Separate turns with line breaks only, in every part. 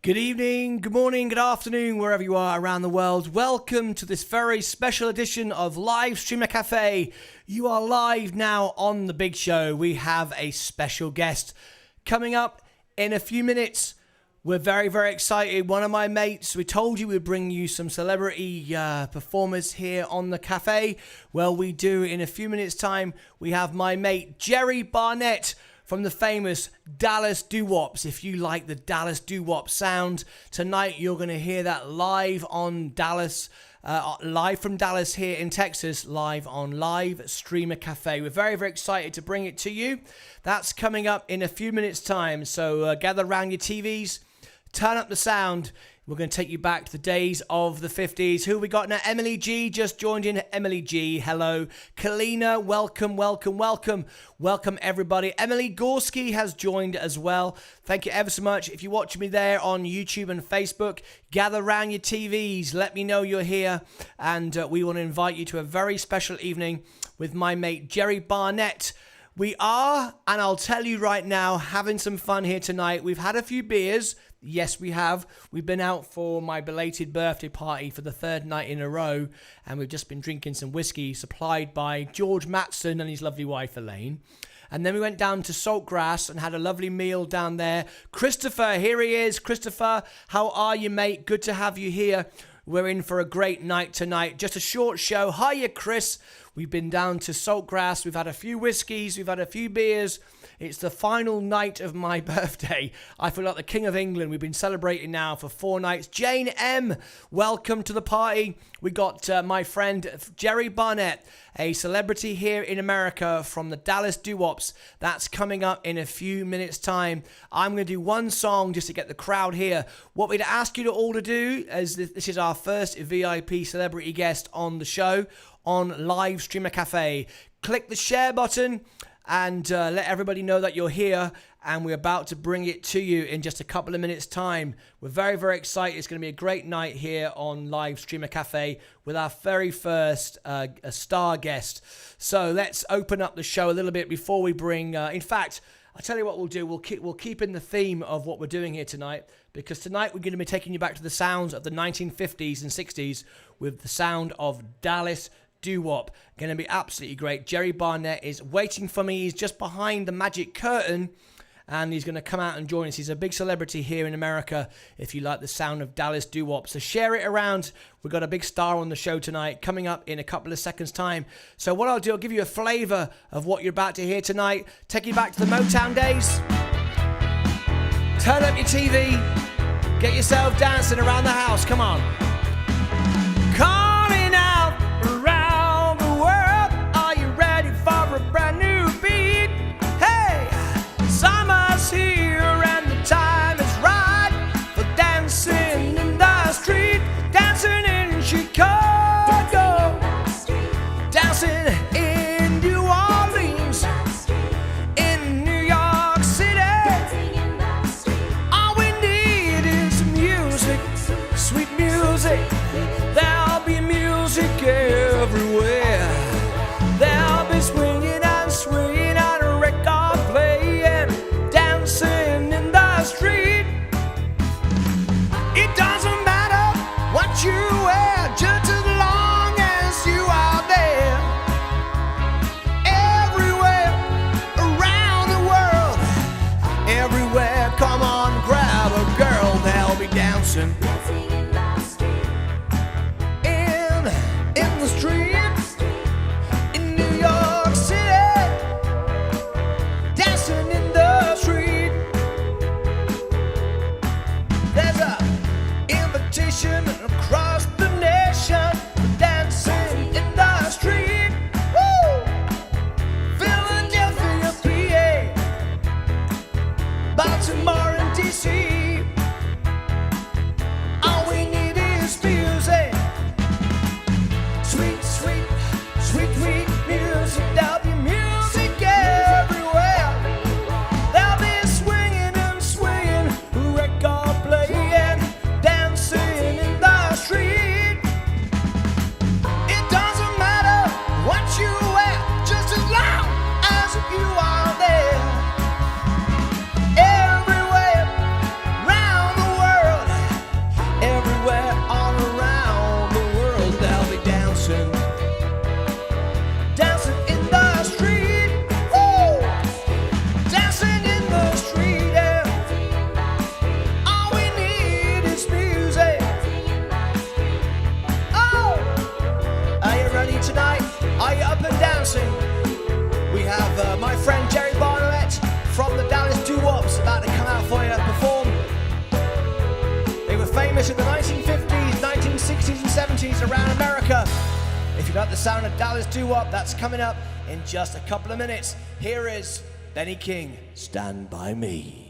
Good evening, good morning, good afternoon, wherever you are around the world. Welcome to this very special edition of Live Streamer Cafe. You are live now on The Big Show. We have a special guest coming up in a few minutes. We're very, very excited. One of my mates, we told you we'd bring you some celebrity performers here on the cafe. Well, we do in a few minutes' time. We have my mate, Jerry Barnett, from the famous Dallas Doo-Wops. If you like the Dallas Doo-Wop sound, tonight you're going to hear that live on Dallas, live from Dallas here in Texas, live on Live Streamer Cafe. We're very, very excited to bring it to you. That's coming up in a few minutes' time. So gather around your TVs, turn up the sound. We're going to take you back to the days of the 50s. Who we got now? Emily G just joined in. Emily G, hello. Kalina, welcome, welcome, welcome. Welcome, everybody. Emily Gorski has joined as well. Thank you ever so much. If you're watching me there on YouTube and Facebook, gather around your TVs. Let me know you're here. And we want to invite you to a very special evening with my mate, Jerry Barnett. We are, and I'll tell you right now, having some fun here tonight. We've had a few beers. Yes, we have. We've been out for my belated birthday party for the third night in a row, and we've just been drinking some whiskey supplied by George Matson and his lovely wife, Elaine. And then we went down to Saltgrass and had a lovely meal down there. Christopher, here he is. Christopher, how are you, mate? Good to have you here. We're in for a great night tonight. Just a short show. Hiya, Chris. We've been down to Saltgrass. We've had a few whiskeys. We've had a few beers. It's the final night of my birthday. I feel like the King of England. We've been celebrating now for 4 nights. Jane M, welcome to the party. We got my friend Jerry Barnett, a celebrity here in America from the Dallas Doo-Wops. That's coming up in a few minutes' time. I'm going to do one song just to get the crowd here. What we'd ask you to all to do, as this is our first VIP celebrity guest on the show on Live Streamer Cafe. Click the share button and let everybody know that you're here, and we're about to bring it to you in just a couple of minutes' time. We're very, very excited. It's going to be a great night here on Live Streamer Cafe with our very first a star guest. So let's open up the show a little bit before we bring... in fact, I'll tell you what we'll do. We'll keep in the theme of what we're doing here tonight, because tonight we're going to be taking you back to the sounds of the 1950s and 60s with the sound of Dallas Doo-Wop. Going to be absolutely great. Jerry Barnett is waiting for me. He's just behind the magic curtain, and he's going to come out and join us. He's a big celebrity here in America if you like the sound of Dallas Doo-Wop. So share it around. We've got a big star on the show tonight coming up in a couple of seconds' time. So what I'll do, I'll give you a flavour of what you're about to hear tonight. Take you back to the Motown days. Turn up your TV. Get yourself dancing around the house. Come on. Calling out around the world. Are you ready for a brand new beat? Hey, summer's here and the time is right for dancing in the street, dancing in Chicago, dancing in New Orleans, in New York City. All we need is music, sweet music. There'll be music everywhere. There'll be swinging and swinging and a record playing, dancing in the street. It doesn't matter what you wear, just as long as you are there. Everywhere around the world, everywhere, come on, grab a girl. They'll be dancing in the streets in New York City, dancing in the street. There's an invitation across the nation for dancing in the street. Woo! Philadelphia, PA, Baltimore and DC, you like the sound of Dallas doo-wop, that's coming up in just a couple of minutes. Here is Benny King, Stand By Me.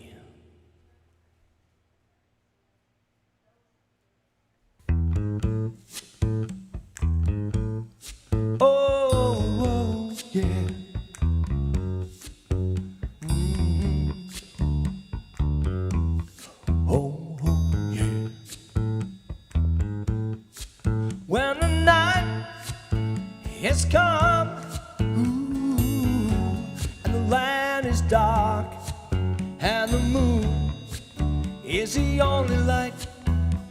Oh, yeah. Oh, yeah. When the night has come, and the land is dark, and the moon is the only light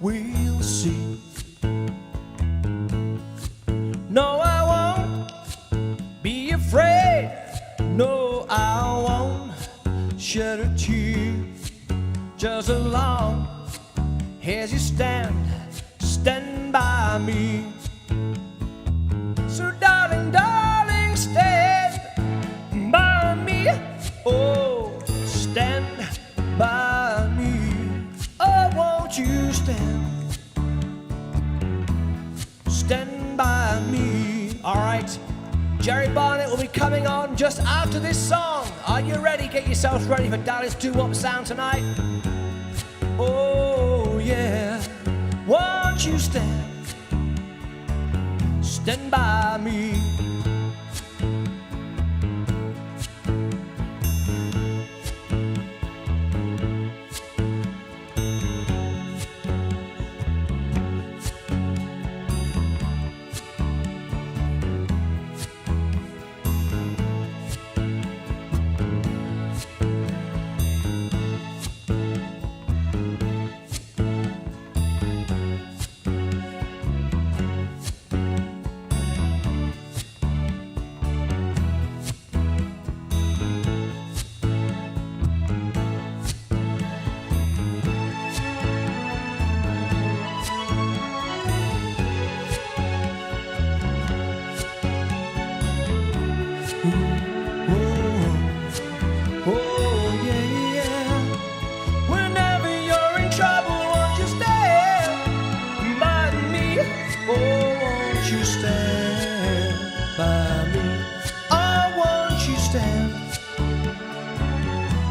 we'll see. No, I won't be afraid. No, I won't shed a tear. Just as long as you stand by me. So darling, darling, stand by me. Oh, stand by me. Oh, won't you stand by me. All right, Jerry Barnett will be coming on just after this song. Are you ready? Get yourselves ready for Dallas doo-wop sound tonight. Oh yeah, won't you stand by me.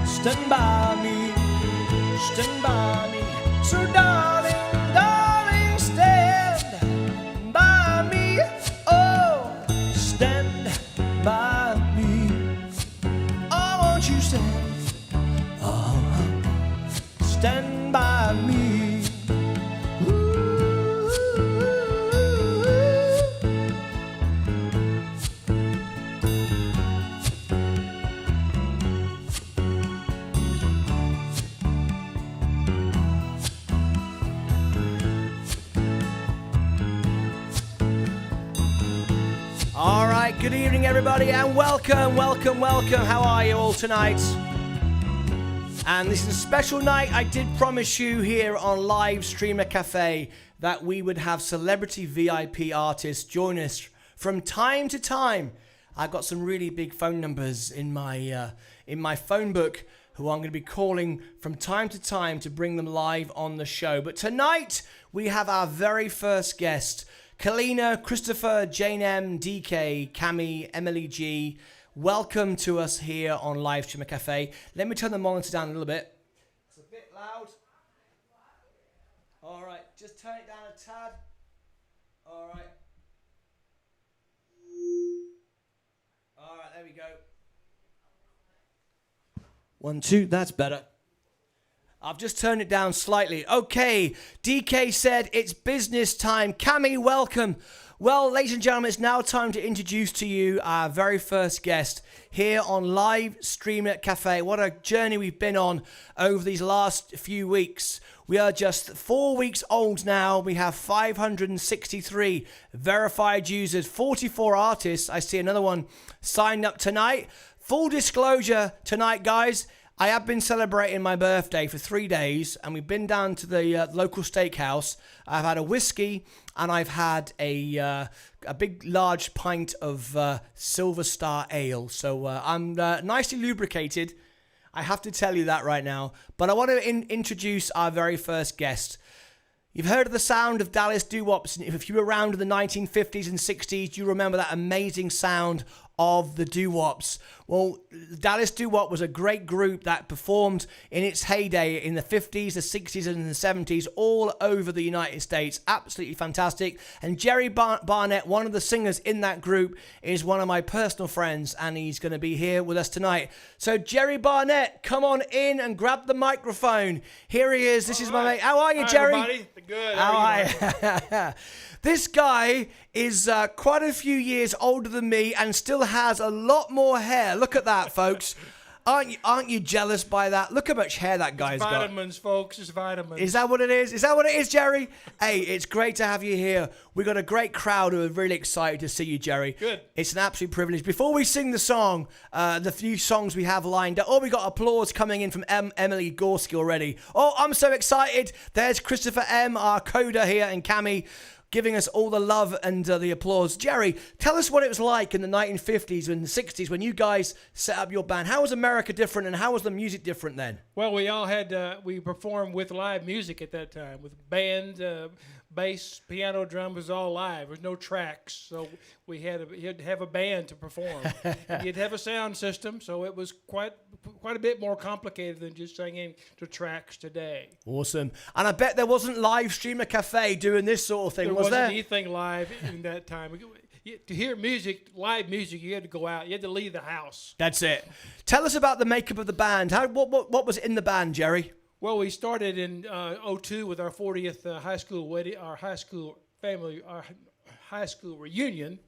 Stand by me, stand by me. So darling, darling, stand by me. Oh, stand by me. Oh, won't you stand? Oh, stand by me. All right, good evening, everybody, and welcome. How are you all tonight? And this is a special night. I did promise you here on Live Streamer Cafe that we would have celebrity VIP artists join us from time to time. I've got some really big phone numbers in my phone book who I'm going to be calling from time to time to bring them live on the show. But tonight we have our very first guest. Kalina, Christopher, Jane M, DK, Cami, Emily G, welcome to us here on Live Streamer Cafe. Let me turn the monitor down a little bit. It's a bit loud. All right, just turn it down a tad. All right. All right, there we go. 1, 2, that's better. I've just turned it down slightly. Okay, DK said it's business time. Cami, welcome. Well, ladies and gentlemen, it's now time to introduce to you our very first guest here on Live Streamer Cafe. What a journey we've been on over these last few weeks. We are just 4 weeks old now. We have 563 verified users, 44 artists. I see another one signed up tonight. Full disclosure tonight, guys. I have been celebrating my birthday for 3 days, and we've been down to the local steakhouse. I've had a whiskey, and I've had a big, large pint of Silver Star Ale. So I'm nicely lubricated. I have to tell you that right now. But I want to introduce our very first guest. You've heard of the sound of Dallas doo-wops. If you were around in the 1950s and 60s, you remember that amazing sound of the doo-wops. Well, Dallas Doo-Wop was a great group that performed in its heyday in the 50s, the 60s and the 70s all over the United States. Absolutely fantastic. And Jerry Barnett, one of the singers in that group, is one of my personal friends, and he's going to be here with us tonight. So Jerry Barnett, come on in and grab the microphone. Here he is. This is my mate. How are you, Jerry?
Hi, everybody. Good.
How are you? This guy is quite a few years older than me and still has a lot more hair. Look at that, folks. Aren't you jealous by that? Look how much hair that guy's got.
Vitamins, folks. It's vitamins.
Is that what it is? Is that what it is, Jerry? Hey, it's great to have you here. We've got a great crowd who are really excited to see you, Jerry.
Good.
It's an absolute privilege. Before we sing the song, the few songs we have lined up. Oh, we got applause coming in from Emily Gorski already. Oh, I'm so excited. There's Christopher M., our coder here, and Cami, giving us all the love and the applause. Jerry, tell us what it was like in the 1950s and the 60s when you guys set up your band. How was America different, and how was the music different then?
Well, we all had, we performed with live music at that time, with band, bass, piano, drum was all live. There was no tracks, so we had to have a band to perform. You'd have a sound system, so it was quite a bit more complicated than just singing to tracks today.
Awesome. And I bet there wasn't Live Streamer Cafe doing this sort of thing, was there?
There wasn't anything live in that time. To hear music, live music, you had to go out. You had to leave the house.
That's it. Tell us about the makeup of the band. What was in the band, Jerry?
Well, we started in 2002 with our 40th high school wedding, our high school reunion,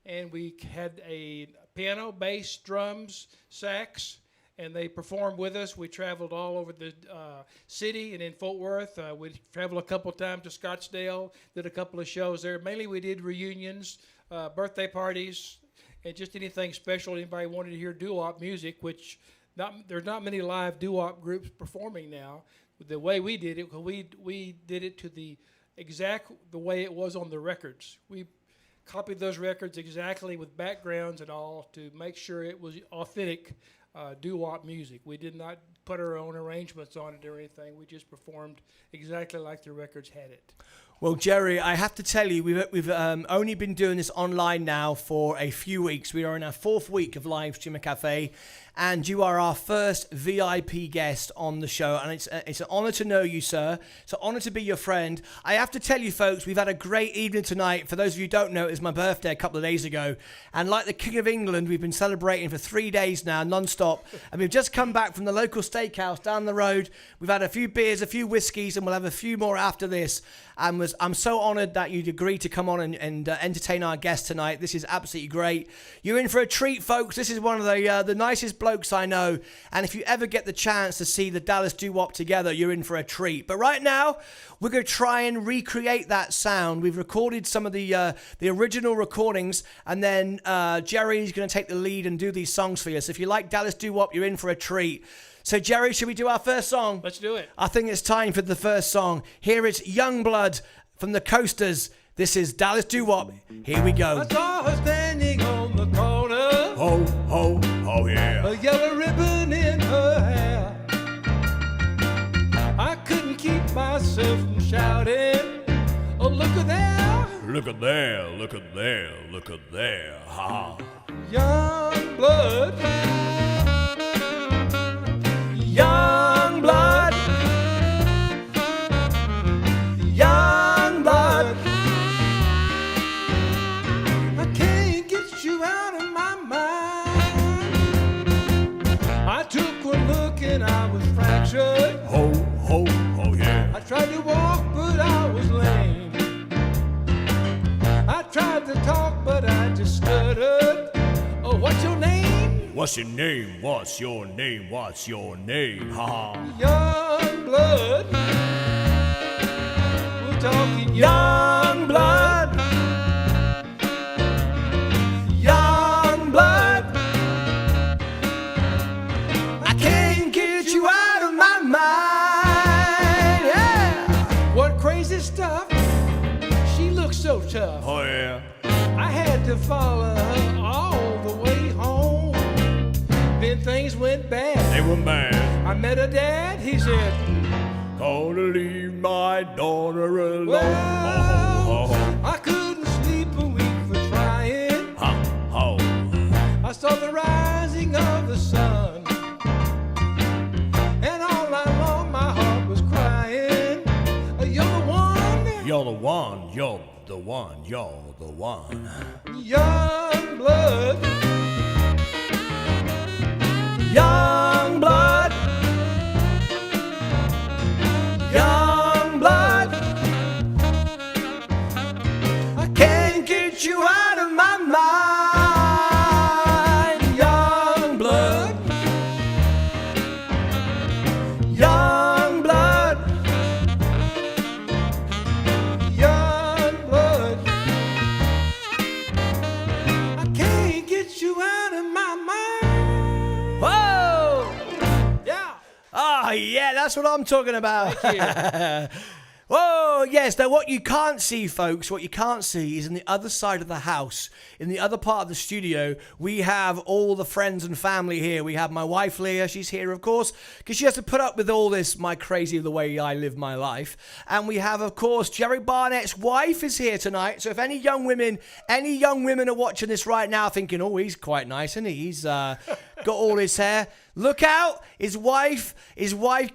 and we had a piano, bass, drums, sax, and they performed with us. We traveled all over the city and in Fort Worth. We traveled a couple times to Scottsdale, did a couple of shows there. Mainly we did reunions, birthday parties, and just anything special. Anybody wanted to hear doo-wop music, which there's not many live doo-wop groups performing now. The way we did it, we did it to the way it was on the records. We copied those records exactly with backgrounds and all to make sure it was authentic doo-wop music. We did not put our own arrangements on it or anything. We just performed exactly like the records had it.
Well, Jerry, I have to tell you, we've only been doing this online now for a few weeks. We are in our 4th week of Live Streamer Cafe, and you are our first VIP guest on the show, and it's an honor to know you, sir. It's an honor to be your friend. I have to tell you, folks, we've had a great evening tonight. For those of you who don't know, it was my birthday a couple of days ago, and like the King of England, we've been celebrating for 3 days now, non-stop, and we've just come back from the local steakhouse down the road. We've had a few beers, a few whiskeys, and we'll have a few more after this. And I'm so honoured that you'd agreed to come on and entertain our guest tonight. This is absolutely great. You're in for a treat, folks. This is one of the nicest blokes I know. And if you ever get the chance to see the Dallas Doo-Wop together, you're in for a treat. But right now, we're going to try and recreate that sound. We've recorded some of the original recordings, and then Jerry's going to take the lead and do these songs for you. So if you like Dallas Doo-Wop, you're in for a treat. So, Jerry, should we do our first song?
Let's do it.
I think it's time for the first song. Here it's Youngblood from the Coasters. This is Dallas Doo-Wop. Here we go.
I saw her standing on the corner.
Ho, ho, oh yeah.
A yellow ribbon in her hair. I couldn't keep myself from shouting. Oh, look at there.
Look at there, look at there, look at there. Ha.
Young blood.
Young blood, young blood.
I can't get you out of my mind. I took one look and I was fractured.
Ho, ho, oh yeah.
I tried to walk but I was lame. I tried to talk but I just stuttered. Oh, what's your name?
What's your name? What's your name? What's your name? Ha.
Young blood. We're talking
Young blood, young blood. I can't get you out of my mind. Yeah.
What crazy stuff. She looks so tough.
Oh yeah.
I had to follow her all the way home. Then things went bad.
They were mad.
I met her dad. He said,
gonna leave my daughter alone.
Well, I couldn't sleep a week for trying. I saw the rising of the sun, and all night long my heart was crying. You're the one,
You're the one, you're the one, you're the one.
young blood.
Young blood, young blood, I can't get you out of my mind. Young blood, young blood,
Young blood, I can't get you out of my mind.
whoa!
Yeah.
Oh, yeah, that's what I'm talking about.
Thank you.
Oh, yes. Now, what you can't see, folks, what you can't see is in the other side of the house, in the other part of the studio, we have all the friends and family here. We have my wife, Leah. She's here, of course, because she has to put up with all this, my crazy, the way I live my life. And we have, of course, Jerry Barnett's wife is here tonight. So if any young women are watching this right now thinking, oh, he's quite nice, isn't he? He's got all his hair. Look out! His wife,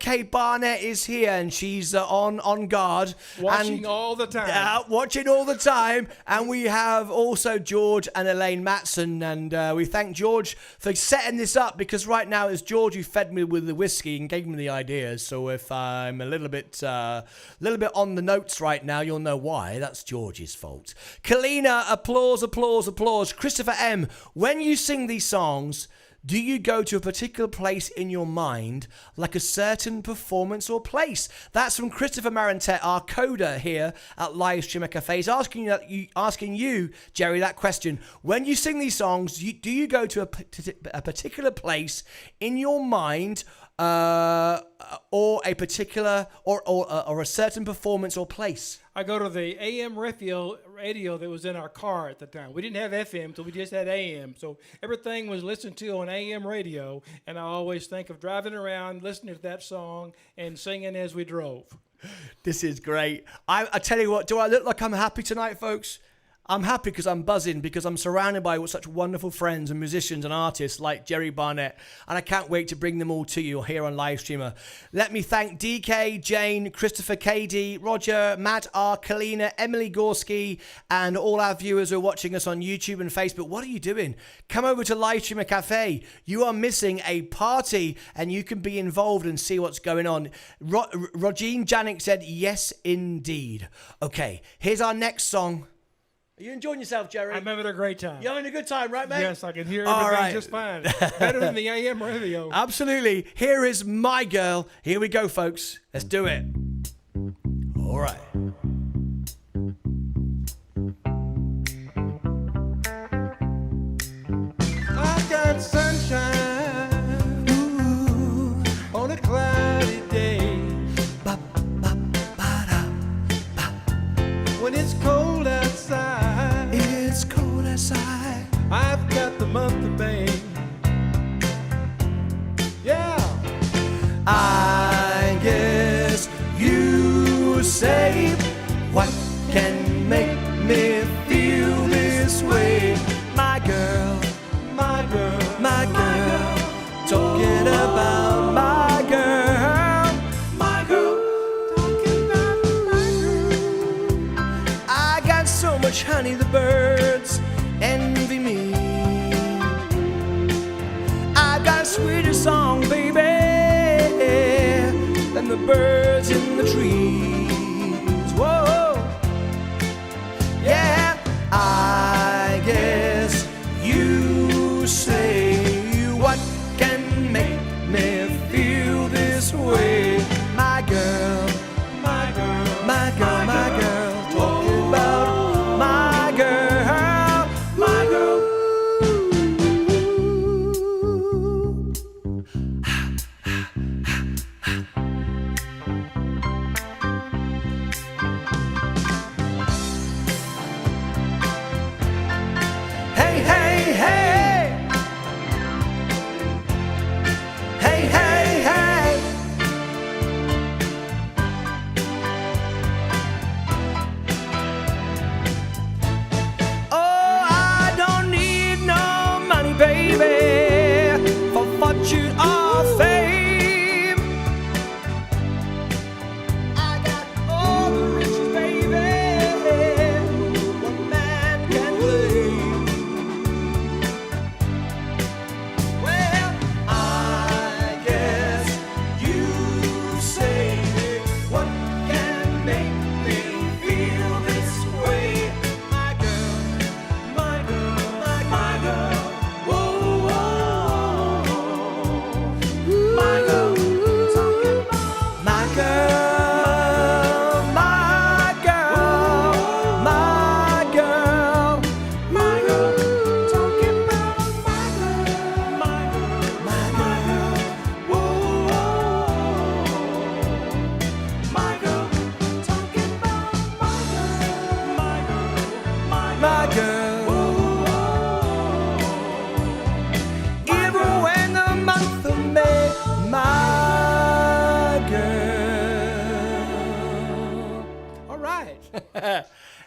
Kate Barnett, is here, and she's on guard,
Watching all the time.
watching all the time. And we have also George and Elaine Matson, and we thank George for setting this up, because right now it's George who fed me with the whiskey and gave me the ideas. So if I'm a little bit on the notes right now, you'll know why. That's George's fault. Kalina, applause, applause, applause. Christopher M, when you sing these songs, do you go to a particular place in your mind, like a certain performance or place? That's from Christopher Martyn, our coder here at Live Streamer Cafe. He's asking you, Jerry, that question. When you sing these songs, do you go to a particular place in your mind, or a particular or a certain performance or place?
I go to the AM radio that was in our car at the time. We didn't have FM, so we just had AM. So everything was listened to on AM radio, and I always think of driving around, listening to that song, and singing as we drove.
This is great. I tell you what, do I look like I'm happy tonight, folks? I'm happy because I'm buzzing, because I'm surrounded by such wonderful friends and musicians and artists like Jerry Barnett, and I can't wait to bring them all to you here on Live Streamer. Let me thank DK, Jane, Christopher KD, Roger, Matt R, Kalina, Emily Gorski, and all our viewers who are watching us on YouTube and Facebook. What are you doing? Come over to Live Streamer Cafe. You are missing a party, and you can be involved and see what's going on. Rogine Janik said, yes, indeed. Okay, here's our next song. Are you enjoying yourself, Jerry?
I'm having a great time.
You're having a good time, right, mate?
Yes, I can hear
All
everything
right.
just fine. Better than the AM radio.
Absolutely. Here is My Girl. Here we go, folks. Let's do it. All right.
I got sunshine, ooh, on a cloudy day.
Ba, ba, ba, da, ba.
When it's cold outside,
It's cold outside.
I've got the month of May. Yeah.
I guess you say, what can make me feel this way? My girl,
My girl,
my girl, talking about my girl.
my girl, talking about my girl.
I got so much honey, the birds envy me. I got a sweeter song, baby, than the birds in the trees. Whoa, yeah. I guess you say, what can make me feel this way? My girl,
My girl,
my girl, my girl, talking about my girl, my girl.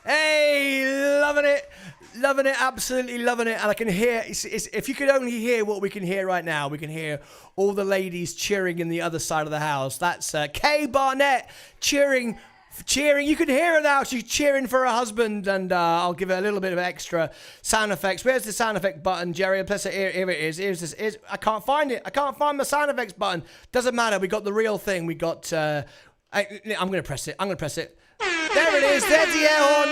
Hey, loving it, absolutely loving it. And I can hear, if you could only hear what we can hear right now, we can hear all the ladies cheering in the other side of the house. That's Kay Barnett cheering. You can hear her now. She's cheering for her husband, and I'll give her a little bit of extra sound effects. Where's the sound effect button, Jerry? Here it is. I can't find it. I can't find my sound effects button. Doesn't matter. We got the real thing. We got. I'm going to press it. There it is. There's the air horn.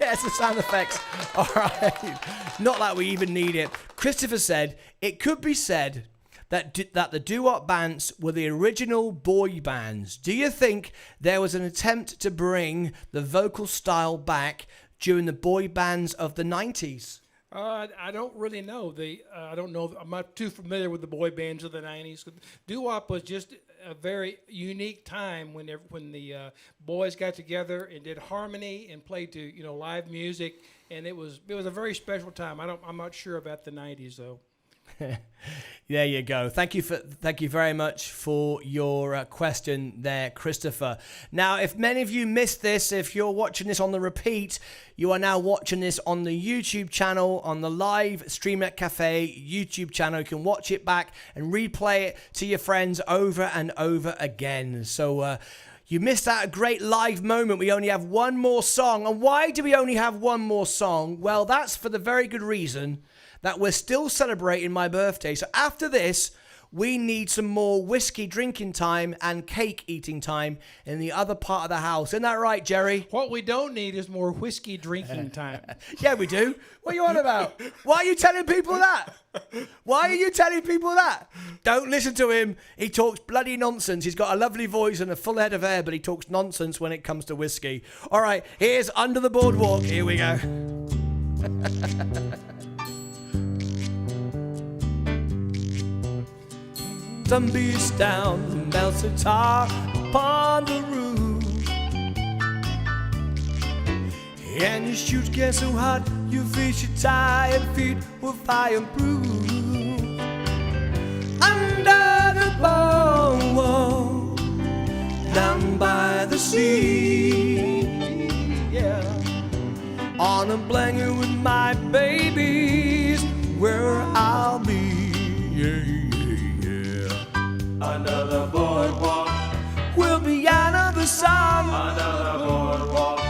There's the sound effects. All right. Not that we even need it. Christopher said, it could be said that the doo-wop bands were the original boy bands. Do you think there was an attempt to bring the vocal style back during the boy bands of the 90s?
I don't really know. I don't know. I'm not too familiar with the boy bands of the 90s. Doo-wop was just a very unique time when the boys got together and did harmony and played to live music, and it was a very special time. I'm not sure about the 90s though.
There you go. Thank you very much for your question there, Christopher. Now, if many of you missed this, if you're watching this on the repeat, you are now watching this on the YouTube channel, on the live BARNETT Cafe YouTube channel. You can watch it back and replay it to your friends over and over again. So you missed out a great live moment. We only have one more song. And why do we only have one more song? Well, that's for the very good reason that we're still celebrating my birthday. So after this, we need some more whiskey drinking time and cake eating time in the other part of the house. Isn't that right, Jerry?
What we don't need is more whiskey drinking time.
Yeah, we do. What are you on about? Why are you telling people that? Why are you telling people that? Don't listen to him. He talks bloody nonsense. He's got a lovely voice and a full head of hair, but he talks nonsense when it comes to whiskey. All right, here's Under the Boardwalk. Here we go. Sun beats down and melts a tar upon the roof, and your shoes get so hot your feet, your tired feet will fireproof. Under the boardwalk, down by the sea, yeah, on a blanket with my babies, where I'll be. Yeah.
Under the boardwalk,
we'll be under the sun.
under the boardwalk,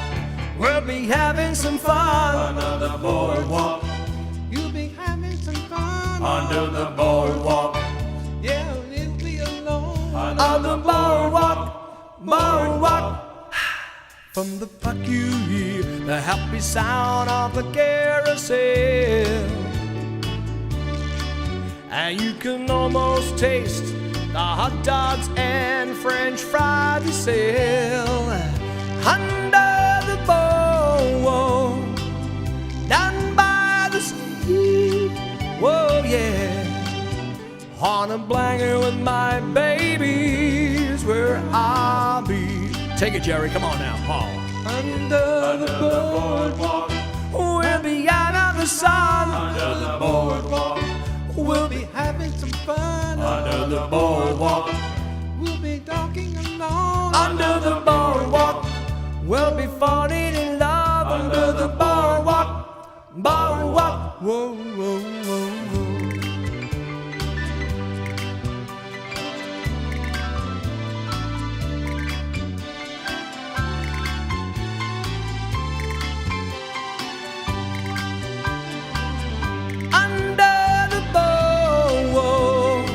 We'll be having some fun.
under the boardwalk,
You'll be having some fun.
under the boardwalk,
Yeah, it'll be alone.
On the boardwalk. From the park you hear the happy sound of the carousel, and you can almost taste the hot dogs and French fries they sell. Under the boardwalk, down by the sea, whoa yeah, on a blanket with my babies, where I'll be. Take it, Jerry, come on now. Under the boardwalk, we'll be out of the sun.
under the boardwalk,
We'll be
Having some fun.
under the boardwalk,
We'll be talking alone.
under the boardwalk. We'll be falling in love under the boardwalk. Boardwalk. Whoa, whoa, whoa, whoa. Under the boardwalk,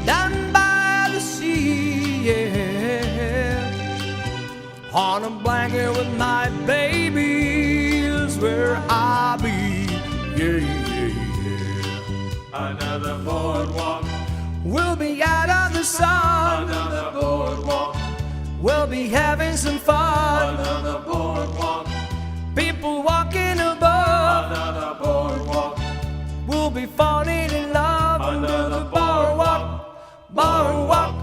down by the sea, yeah, on a blanket with my babies, where I'll be, yeah, yeah, yeah.
under the boardwalk,
We'll be out of the sun.
under the boardwalk,
We'll be having some fun.
under the boardwalk,
People walking above.
under the boardwalk,
We'll be falling in love under the boardwalk. Boardwalk.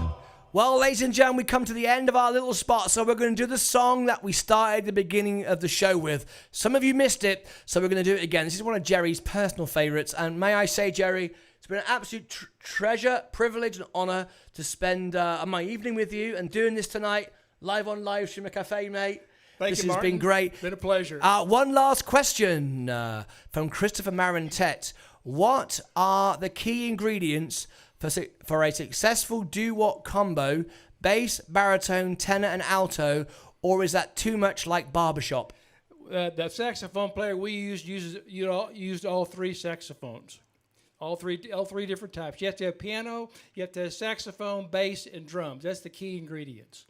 Well, ladies and gentlemen, we come to the end of our little spot, so we're going to do the song that we started at the beginning of the show with. Some of you missed it, so we're going to do it again. This is one of Jerry's personal favourites, and may I say, Jerry, it's been an absolute treasure, privilege, and honour to spend my evening with you and doing this tonight live on Live Stream Cafe, mate.
Thank
This
you,
has
Martyn.
been great.
Been a pleasure.
One last question from Christopher Martyn. What are the key ingredients for a successful doo-wop combo, bass, baritone, tenor, and alto, or is that too much like barbershop?
The saxophone player we used all three saxophones, all three different types. You have to have piano, you have to have saxophone, bass, and drums. That's the key ingredients.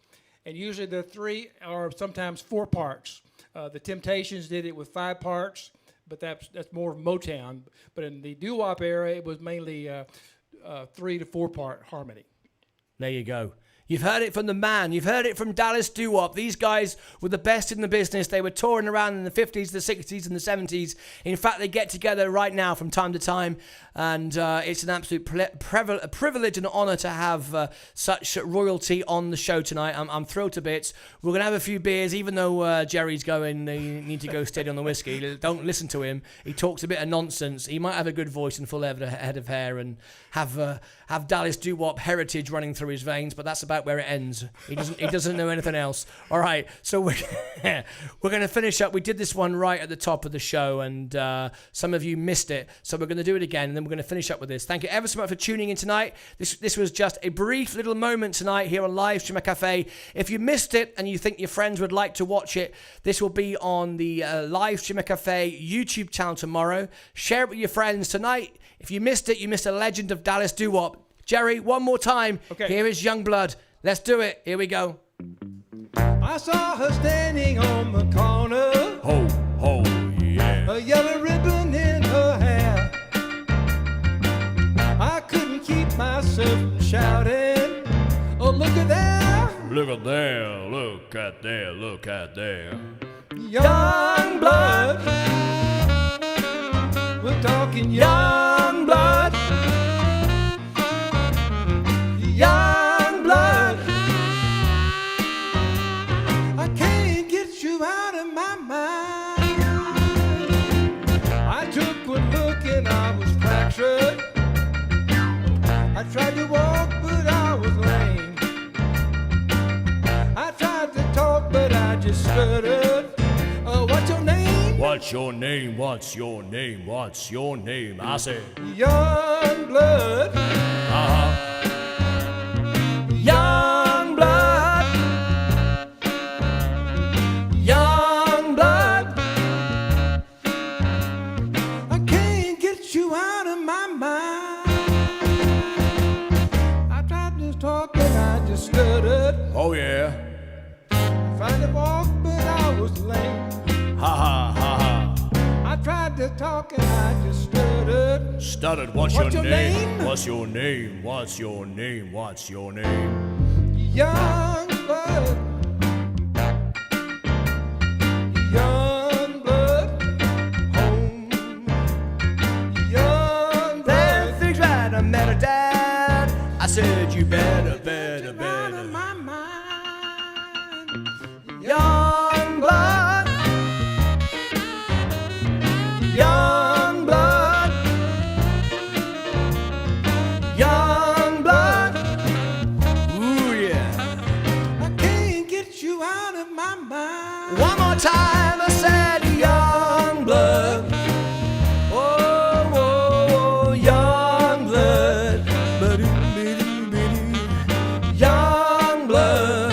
And usually the three are sometimes 4 parts. The Temptations did it with 5 parts, but that's more Motown. But in the doo-wop era, it was mainly 3 to 4 part harmony.
There you go. You've heard it from the man. You've heard it from Dallas Doo-Wop. These guys were the best in the business. They were touring around in the 50s, the 60s, and the 70s. In fact, they get together right now from time to time, and it's an absolute privilege and honor to have such royalty on the show tonight. I'm thrilled to bits. We're going to have a few beers, even though Jerry's going, they need to go steady on the whiskey. Don't listen to him. He talks a bit of nonsense. He might have a good voice and full head of hair and have Dallas Doo-Wop heritage running through his veins, but that's about where it ends. He doesn't know anything else. All right, so we're going to finish up. We did this one right at the top of the show, and some of you missed it, so we're going to do it again, and then we're going to finish up with this. Thank you ever so much for tuning in tonight. This was just a brief little moment tonight here on Live Streamer Cafe. If you missed it and you think your friends would like to watch it, this will be on the Live Streamer Cafe YouTube channel tomorrow. Share it with your friends tonight. If you missed it, you missed a legend of Dallas Doo-Wop. Jerry, one more time.
Okay.
Here is Youngblood. Let's do it. Here we go.
I saw her standing on the corner,
Ho, ho, yeah.
a yellow ribbon in her hair. I couldn't keep myself from shouting, oh, look at there,
Look at there, look at there, look at there.
young blood. We're talking young blood. Young blood. I can't get you out of my mind. I took one look and I was fractured. I tried to walk but I was lame. I tried to talk but I just stuttered. What's your name?
What's your name? What's your name? What's your name? I said,
Young blood.
uh-huh.
Young blood. Young blood.
I can't get you out of my mind. I tried to talk and I just stuttered.
Oh yeah.
I tried to walk but I was lame.
Ha ha ha ha.
I tried to talk and I just stuttered.
Stuttered, what's
What's
your
your
name?
name?
What's your name? What's your name? What's your name?
Young blood. Young blood. Home. Young blood.
Then things right, I met her dad. I said, you better, better,
Out of
better.
my mind.
Young blood. Young blood. Young blood. Ooh, yeah.
I can't get you out of my mind.
One more time, I said, young blood. Oh, oh, oh, young blood. Young blood.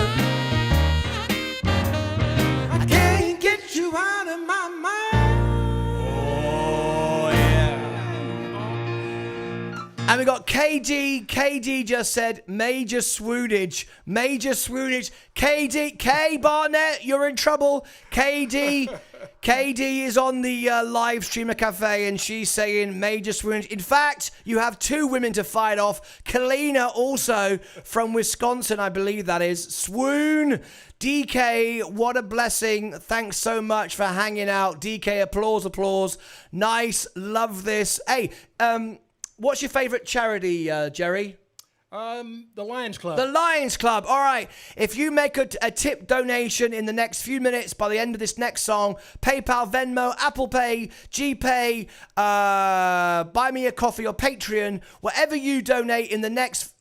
I can't get you out of my mind.
Oh, yeah. And we got KD. KD just said major swoonage. Major swoonage. KD, K Barnett, you're in trouble. KD. KD is on the live streamer cafe and she's saying major swoonage. In fact, you have 2 women to fight off. Kalina also from Wisconsin, I believe that is. Swoon. DK, what a blessing. Thanks so much for hanging out. DK, applause, applause. Nice. Love this. Hey, what's your favorite charity, Jerry?
The Lions Club.
The Lions Club. All right. If you make a tip donation in the next few minutes by the end of this next song, PayPal, Venmo, Apple Pay, GPay, Buy Me a Coffee or Patreon, whatever you donate in the next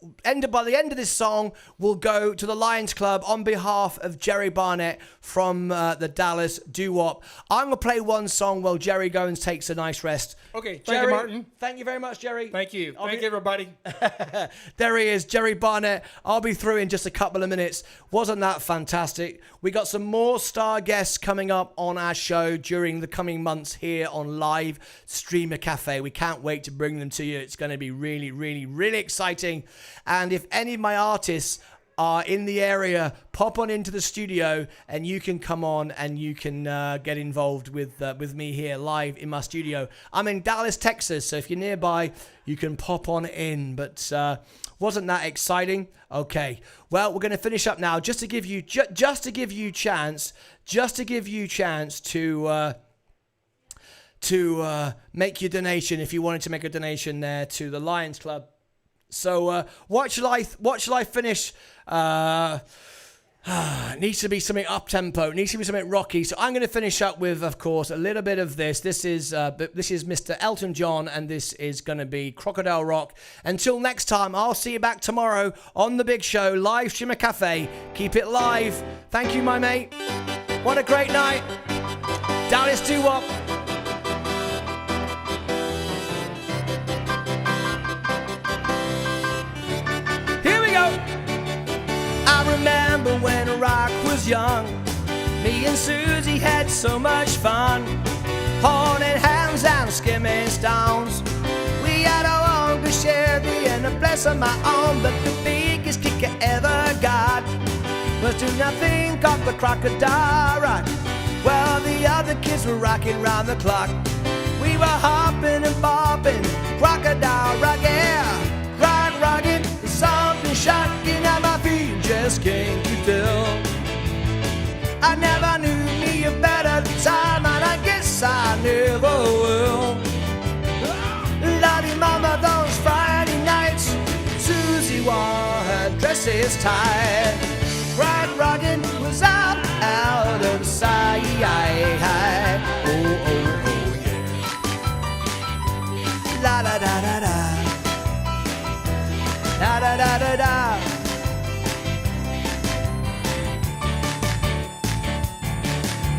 by the end of this song, we'll go to the Lions Club on behalf of Jerry Barnett from the Dallas Doo-Wop. I'm going to play one song while Jerry goes takes a nice rest.
Okay, thank
Jerry,
you, Martin.
Thank you very much, Jerry.
Thank you. Thank you, everybody.
There he is, Jerry Barnett. I'll be through in just a couple of minutes. Wasn't that fantastic? We got some more star guests coming up on our show during the coming months here on Live Streamer Cafe. We can't wait to bring them to you. It's going to be really, really, really exciting. And if any of my artists are in the area, pop on into the studio and you can come on and you can get involved with me here live in my studio. I'm in Dallas, Texas, so if you're nearby, you can pop on in. But wasn't that exciting? Okay, well, we're going to finish up now just to give you chance to make your donation if you wanted to make a donation there to the Lions Club. So what shall I finish? Needs to be something up-tempo. Needs to be something rocky. So I'm going to finish up with, of course, a little bit of this. This is Mr. Elton John, and this is going to be Crocodile Rock. Until next time, I'll see you back tomorrow on The Big Show, Live Streamer Cafe. Keep it live. Thank you, my mate. What a great night. Dallas Doo-Wop. I remember when Rock was young, me and Susie had so much fun, holding hands and skimming stones. We had our own Chevy and a place of my own, but the biggest kick I ever got was to nothing called the Crocodile Rock. Well, the other kids were rocking round the clock. We were hopping and bopping, Crocodile Rock, yeah. Rockin' is something shocking, and my feet just can't keep still. I never knew me a better time, and I guess I never will. Lottie Mama, those Friday nights, Susie wore her dresses tight. Rockin' was out of sight. Oh, oh, oh, yeah. La da da da da. Da da da da da.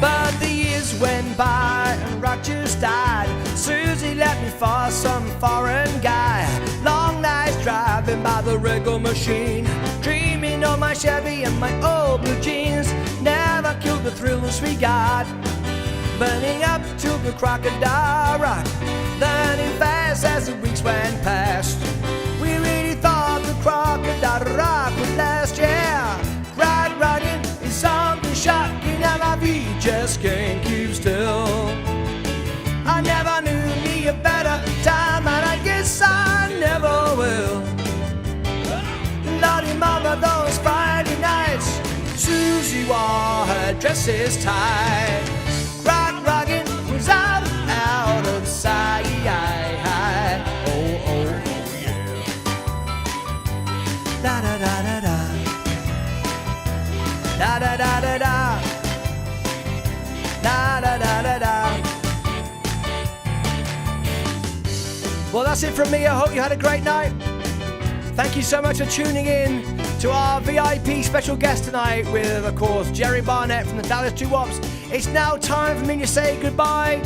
But the years went by and Rock just died. Susie left me for some foreign guy. Long nights driving by the Regal machine, dreaming of my Chevy and my old blue jeans. Never killed the thrills we got, burning up to the Crocodile Rock, learning fast as the weeks went past. We really thought the Crocodile Rock would last, yeah. Rockin' is something shocking, and my feet just can't keep still. I never knew me a better time, and I guess I never will. Lordy Mama, those Friday nights, Susie wore her dresses tight. Rockin' was out of sight. Oh, oh, oh, yeah. Da da da da da. Da da da da da. Da da da da da. Well, that's it from me. I hope you had a great night. Thank you so much for tuning in to our VIP special guest tonight with, of course, Jerry Barnett from the Dallas Doo-Wops. It's now time for me to say goodbye.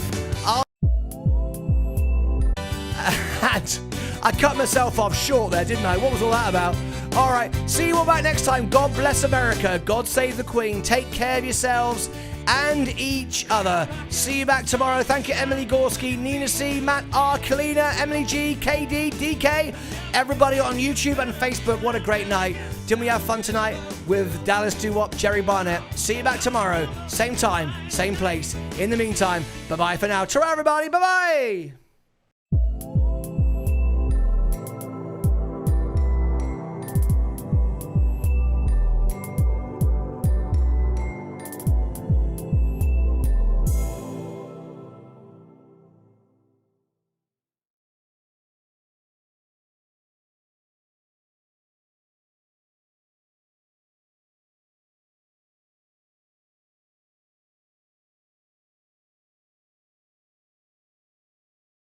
And I cut myself off short there, didn't I? What was all that about? All right, see you all back next time. God bless America. God save the Queen. Take care of yourselves and each other. See you back tomorrow. Thank you, Emily Gorski, Nina C, Matt R, Kalina, Emily G, KD, DK, everybody on YouTube and Facebook. What a great night. Didn't we have fun tonight with Dallas Doo-Wop, Jerry Barnett? See you back tomorrow. Same time, same place. In the meantime, bye-bye for now. Ta-ra, everybody. Bye-bye.